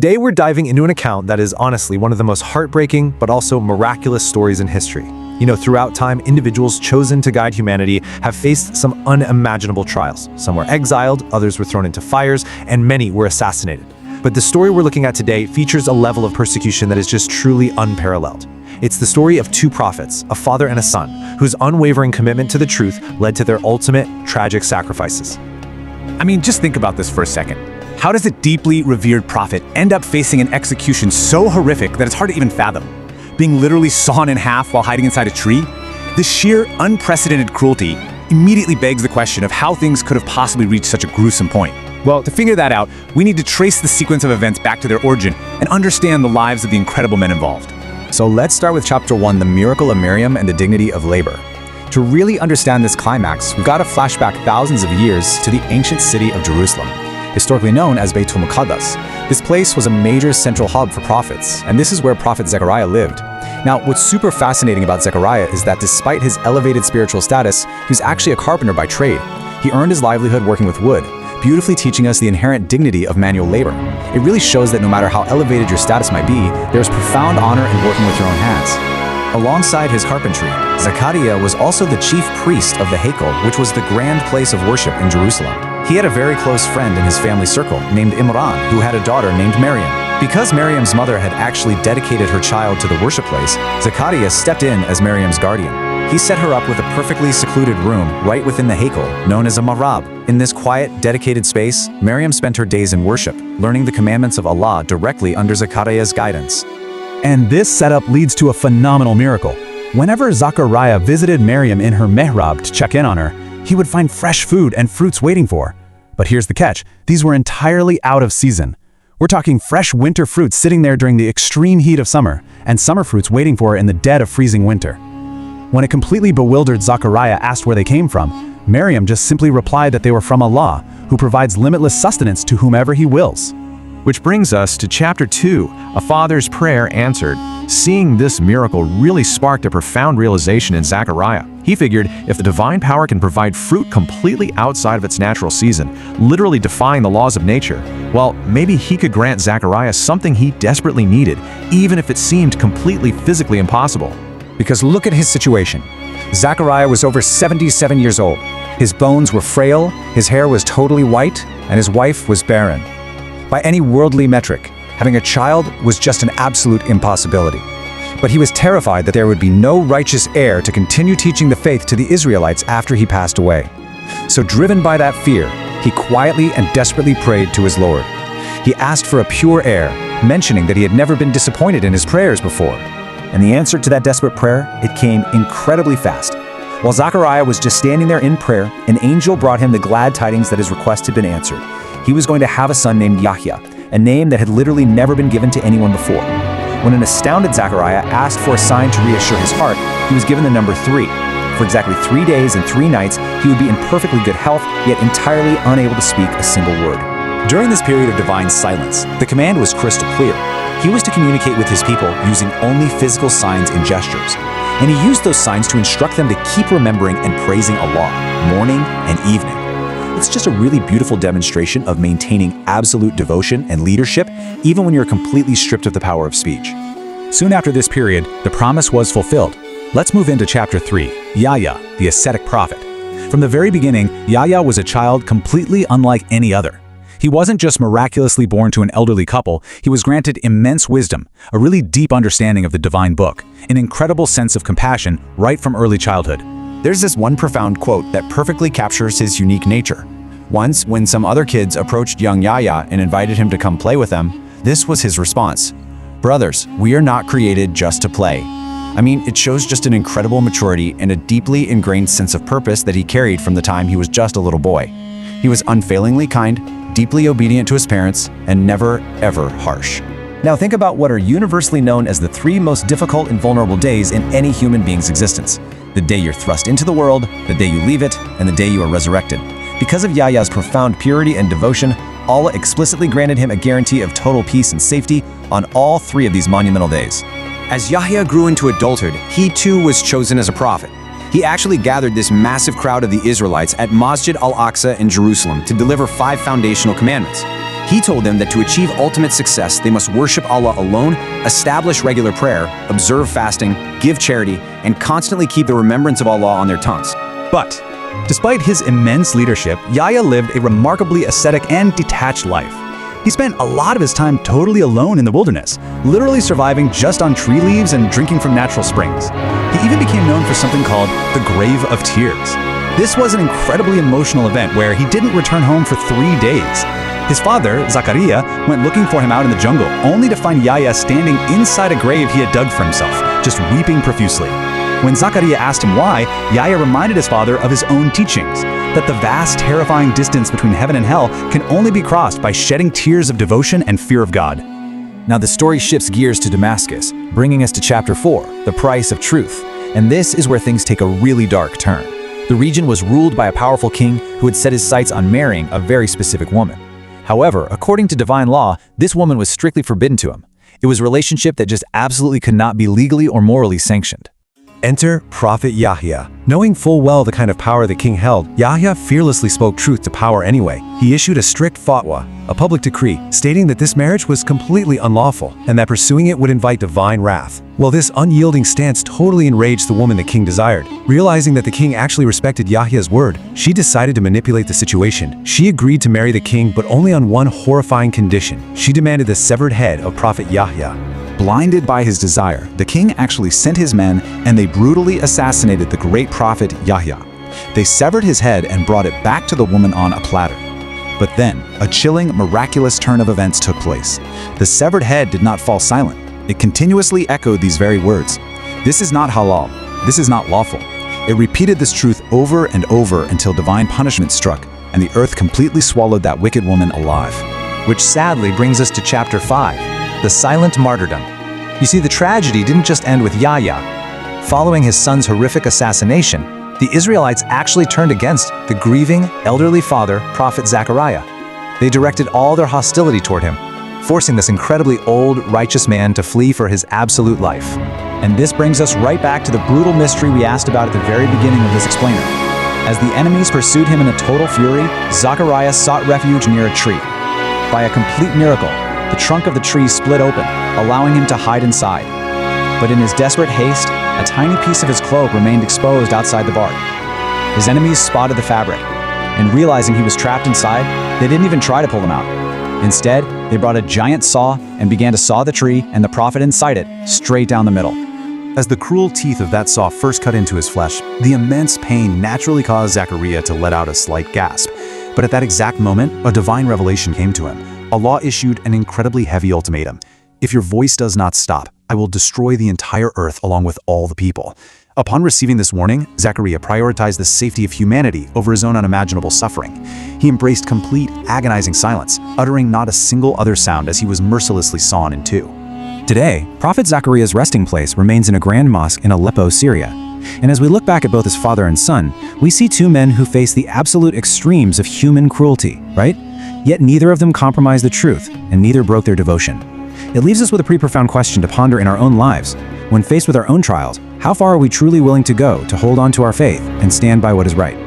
Today we're diving into an account that is honestly one of the most heartbreaking but also miraculous stories in history. Throughout time, individuals chosen to guide humanity have faced some unimaginable trials. Some were exiled, others were thrown into fires, and many were assassinated. But the story we're looking at today features a level of persecution that is just truly unparalleled. It's the story of two prophets, a father and a son, whose unwavering commitment to the truth led to their ultimate tragic sacrifices. Just think about this for a second. How does a deeply revered prophet end up facing an execution so horrific that it's hard to even fathom? Being literally sawn in half while hiding inside a tree? This sheer, unprecedented cruelty immediately begs the question of how things could have possibly reached such a gruesome point. Well, to figure that out, we need to trace the sequence of events back to their origin and understand the lives of the incredible men involved. So let's start with chapter 1, the miracle of Miriam and the dignity of labor. To really understand this climax, we've got to flashback thousands of years to the ancient city of Jerusalem, historically known as Beitul Muqaddas. This place was a major central hub for prophets, and this is where Prophet Zakariya lived. Now, what's super fascinating about Zakariya is that despite his elevated spiritual status, he was actually a carpenter by trade. He earned his livelihood working with wood, beautifully teaching us the inherent dignity of manual labor. It really shows that no matter how elevated your status might be, there is profound honor in working with your own hands. Alongside his carpentry, Zakariya was also the chief priest of the Heikel, which was the grand place of worship in Jerusalem. He had a very close friend in his family circle named Imran, who had a daughter named Miriam. Because Miriam's mother had actually dedicated her child to the worship place, Zakariya stepped in as Miriam's guardian. He set her up with a perfectly secluded room right within the Heikel, known as a Marab. In this quiet, dedicated space, Miriam spent her days in worship, learning the commandments of Allah directly under Zakariya's guidance. And this setup leads to a phenomenal miracle. Whenever Zakariya visited Miriam in her mihrab to check in on her, he would find fresh food and fruits waiting for her. But here's the catch, these were entirely out of season. We're talking fresh winter fruits sitting there during the extreme heat of summer, and summer fruits waiting for her in the dead of freezing winter. When a completely bewildered Zakariya asked where they came from, Miriam just simply replied that they were from Allah, who provides limitless sustenance to whomever He wills. Which brings us to chapter 2, a father's prayer answered. Seeing this miracle really sparked a profound realization in Zakariya. He figured if the divine power can provide fruit completely outside of its natural season, literally defying the laws of nature, well, maybe he could grant Zakariya something he desperately needed, even if it seemed completely physically impossible. Because look at his situation. Zakariya was over 77 years old. His bones were frail, his hair was totally white, and his wife was barren. By any worldly metric, having a child was just an absolute impossibility. But he was terrified that there would be no righteous heir to continue teaching the faith to the Israelites after he passed away. So driven by that fear, he quietly and desperately prayed to his Lord. He asked for a pure heir, mentioning that he had never been disappointed in his prayers before. And the answer to that desperate prayer, it came incredibly fast. While Zakariya was just standing there in prayer, an angel brought him the glad tidings that his request had been answered. He was going to have a son named Yahya, a name that had literally never been given to anyone before. When an astounded Zakariya asked for a sign to reassure his heart, he was given the number 3. For exactly 3 days and 3 nights, he would be in perfectly good health, yet entirely unable to speak a single word. During this period of divine silence, the command was crystal clear. He was to communicate with his people using only physical signs and gestures. And he used those signs to instruct them to keep remembering and praising Allah, morning and evening. It's just a really beautiful demonstration of maintaining absolute devotion and leadership, even when you're completely stripped of the power of speech. Soon after this period, the promise was fulfilled. Let's move into chapter 3, Yahya, the ascetic prophet. From the very beginning, Yahya was a child completely unlike any other. He wasn't just miraculously born to an elderly couple, he was granted immense wisdom, a really deep understanding of the divine book, an incredible sense of compassion right from early childhood. There's this one profound quote that perfectly captures his unique nature. Once, when some other kids approached young Yahya and invited him to come play with them, this was his response. "Brothers, we are not created just to play." It shows just an incredible maturity and a deeply ingrained sense of purpose that he carried from the time he was just a little boy. He was unfailingly kind, deeply obedient to his parents, and never, ever harsh. Now think about what are universally known as the 3 most difficult and vulnerable days in any human being's existence. The day you're thrust into the world, the day you leave it, and the day you are resurrected. Because of Yahya's profound purity and devotion, Allah explicitly granted him a guarantee of total peace and safety on all 3 of these monumental days. As Yahya grew into adulthood, he too was chosen as a prophet. He actually gathered this massive crowd of the Israelites at Masjid al-Aqsa in Jerusalem to deliver 5 foundational commandments. He told them that to achieve ultimate success, they must worship Allah alone, establish regular prayer, observe fasting, give charity, and constantly keep the remembrance of Allah on their tongues. But despite his immense leadership, Yahya lived a remarkably ascetic and detached life. He spent a lot of his time totally alone in the wilderness, literally surviving just on tree leaves and drinking from natural springs. He even became known for something called the Grave of Tears. This was an incredibly emotional event where he didn't return home for 3 days. His father, Zakariya, went looking for him out in the jungle, only to find Yahya standing inside a grave he had dug for himself, just weeping profusely. When Zakariya asked him why, Yahya reminded his father of his own teachings, that the vast, terrifying distance between heaven and hell can only be crossed by shedding tears of devotion and fear of God. Now the story shifts gears to Damascus, bringing us to chapter 4, the price of truth. And this is where things take a really dark turn. The region was ruled by a powerful king who had set his sights on marrying a very specific woman. However, according to divine law, this woman was strictly forbidden to him. It was a relationship that just absolutely could not be legally or morally sanctioned. Enter Prophet Yahya. Knowing full well the kind of power the king held, Yahya fearlessly spoke truth to power anyway. He issued a strict fatwa, a public decree, stating that this marriage was completely unlawful and that pursuing it would invite divine wrath. Well, this unyielding stance totally enraged the woman the king desired. Realizing that the king actually respected Yahya's word, she decided to manipulate the situation. She agreed to marry the king, but only on one horrifying condition. She demanded the severed head of Prophet Yahya. Blinded by his desire, the king actually sent his men and they brutally assassinated the great prophet Yahya. They severed his head and brought it back to the woman on a platter. But then, a chilling, miraculous turn of events took place. The severed head did not fall silent. It continuously echoed these very words. This is not halal. This is not lawful. It repeated this truth over and over until divine punishment struck and the earth completely swallowed that wicked woman alive. Which sadly brings us to chapter 5, the silent martyrdom. You see, the tragedy didn't just end with Yahya. Following his son's horrific assassination, the Israelites actually turned against the grieving, elderly father, Prophet Zakariya. They directed all their hostility toward him, forcing this incredibly old, righteous man to flee for his absolute life. And this brings us right back to the brutal mystery we asked about at the very beginning of this explainer. As the enemies pursued him in a total fury, Zakariya sought refuge near a tree. By a complete miracle, the trunk of the tree split open, allowing him to hide inside. But in his desperate haste, a tiny piece of his cloak remained exposed outside the bark. His enemies spotted the fabric, and realizing he was trapped inside, they didn't even try to pull him out. Instead, they brought a giant saw and began to saw the tree and the prophet inside it straight down the middle. As the cruel teeth of that saw first cut into his flesh, the immense pain naturally caused Zakariya to let out a slight gasp. But at that exact moment, a divine revelation came to him. Allah issued an incredibly heavy ultimatum. If your voice does not stop, I will destroy the entire earth along with all the people. Upon receiving this warning, Zakariya prioritized the safety of humanity over his own unimaginable suffering. He embraced complete, agonizing silence, uttering not a single other sound as he was mercilessly sawn in two. Today, Prophet Zakariya's resting place remains in a grand mosque in Aleppo, Syria. And as we look back at both his father and son, we see two men who face the absolute extremes of human cruelty, right? Yet neither of them compromised the truth, and neither broke their devotion. It leaves us with a pretty profound question to ponder in our own lives. When faced with our own trials, how far are we truly willing to go to hold on to our faith and stand by what is right?